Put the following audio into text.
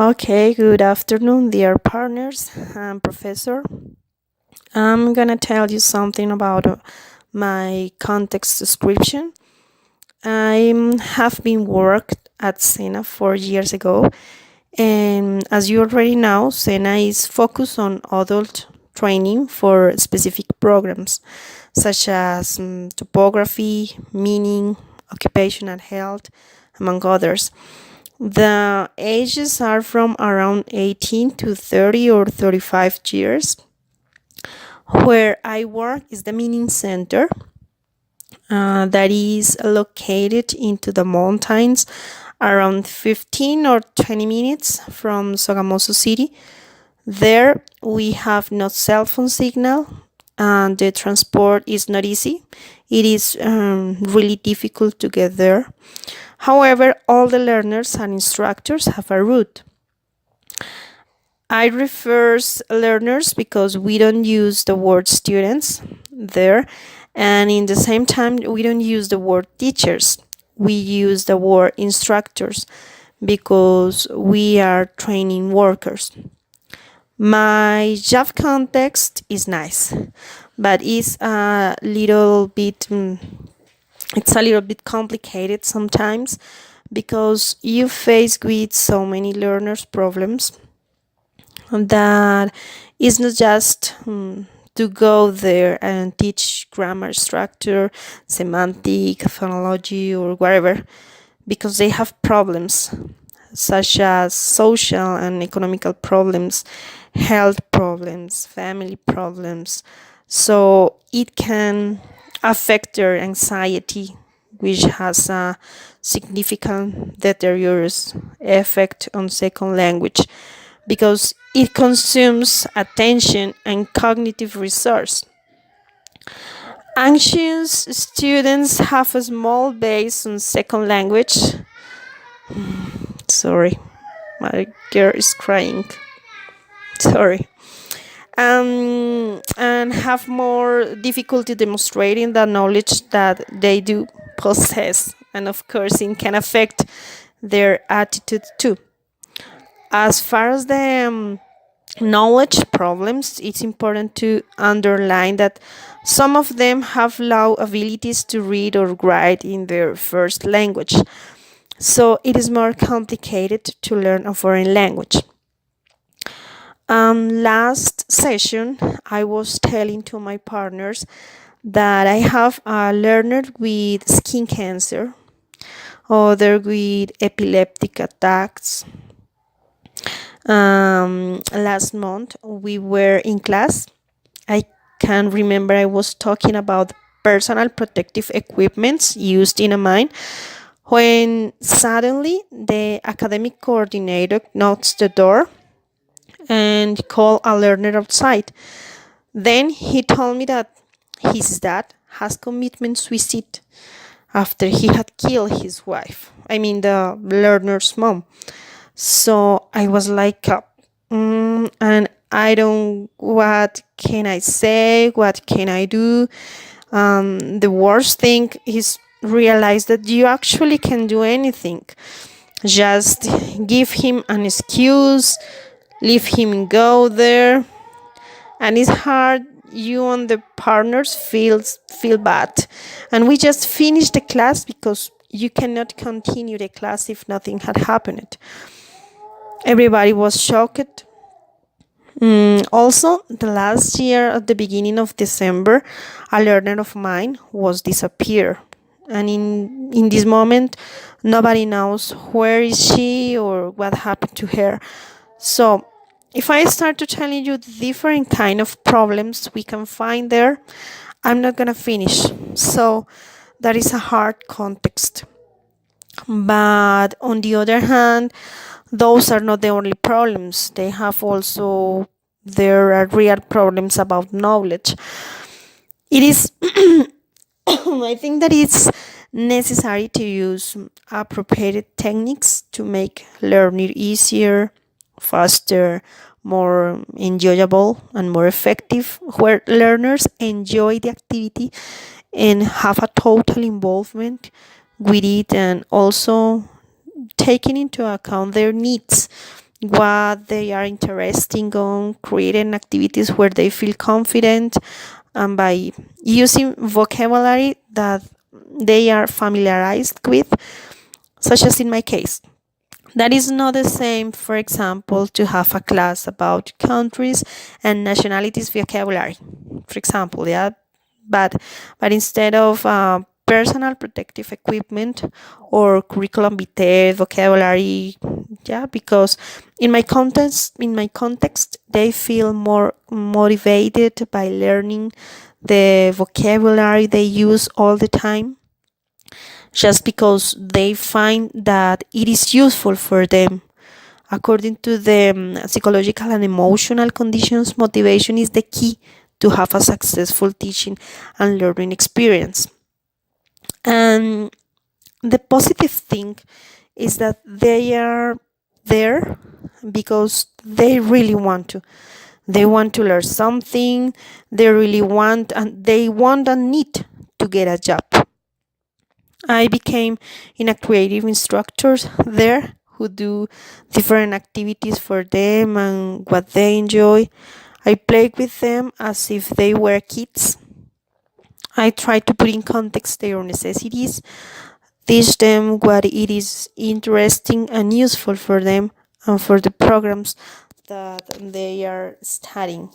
Okay, good afternoon, dear partners and professor. I'm gonna tell you something about my context description. I have been worked at Sena 4 years ago, and as you already know, Sena is focused on adult training for specific programs such as topography, meaning, occupational health, among others. The ages are from around 18 to 30 or 35 years. Where I work is the meeting center that is located into the mountains around 15 or 20 minutes from Sogamoso City. There we have no cell phone signal and the transport is not easy. It is really difficult to get there. However, all the learners and instructors have a route. I refers learners because we don't use the word students there, and in the same time we don't use the word teachers. We use the word instructors because we are training workers. My job context is nice, but it's a little bit complicated sometimes because you face with so many learners problems that is not just to go there and teach grammar structure, semantic, phonology, or whatever, because they have problems such as social and economical problems, health problems, family problems. So it can affect their anxiety, which has a significant deleterious effect on second language because it consumes attention and cognitive resource. Anxious students have a small base on second language. Sorry, my girl is crying. Sorry. And have more difficulty demonstrating the knowledge that they do possess. And of course, it can affect their attitude too. As far as the knowledge problems, it's important to underline that some of them have low abilities to read or write in their first language. So it is more complicated to learn a foreign language. Last session, I was telling to my partners that I have a learner with skin cancer, other with epileptic attacks. Last month, we were in class. I can remember I was talking about personal protective equipments used in a mine when suddenly the academic coordinator knocks the door and called a learner outside. Then he told me that his dad has committed suicide after he had killed his wife. I mean, the learner's mom. So I was like, and I don't, what can I say? What can I do? The worst thing is realize that you actually can do anything. Just give him an excuse, leave him go there, and it's hard. You and the partners feel bad, and we just finished the class because you cannot continue the class if nothing had happened. Everybody was shocked. Also, the last year at the beginning of December, a learner of mine was disappeared, and in this moment, nobody knows where is she or what happened to her. So, if I start to telling you the different kind of problems we can find there, I'm not gonna finish. So, that is a hard context. But on the other hand, those are not the only problems. They have also there are real problems about knowledge. It is I think that it's necessary to use appropriate techniques to make learning easier, faster, more enjoyable and more effective, where learners enjoy the activity and have a total involvement with it, and also taking into account their needs. what they are interested on, creating activities where they feel confident, and by using vocabulary that they are familiarized with, such as in my case. That is not the same, for example, to have a class about countries and nationalities vocabulary, for example, yeah. But instead of personal protective equipment or curriculum vitae vocabulary, yeah, because in my context, they feel more motivated by learning the vocabulary they use all the time, just because they find that it is useful for them. According to the psychological and emotional conditions, motivation is the key to have a successful teaching and learning experience. And the positive thing is that they are there because they really want to. They want to learn something, they really want, and they want and need to get a job. I became in a creative instructors there who do different activities for them and what they enjoy. I played with them as if they were kids. I try to put in context their necessities, teach them what it is interesting and useful for them and for the programs that they are studying.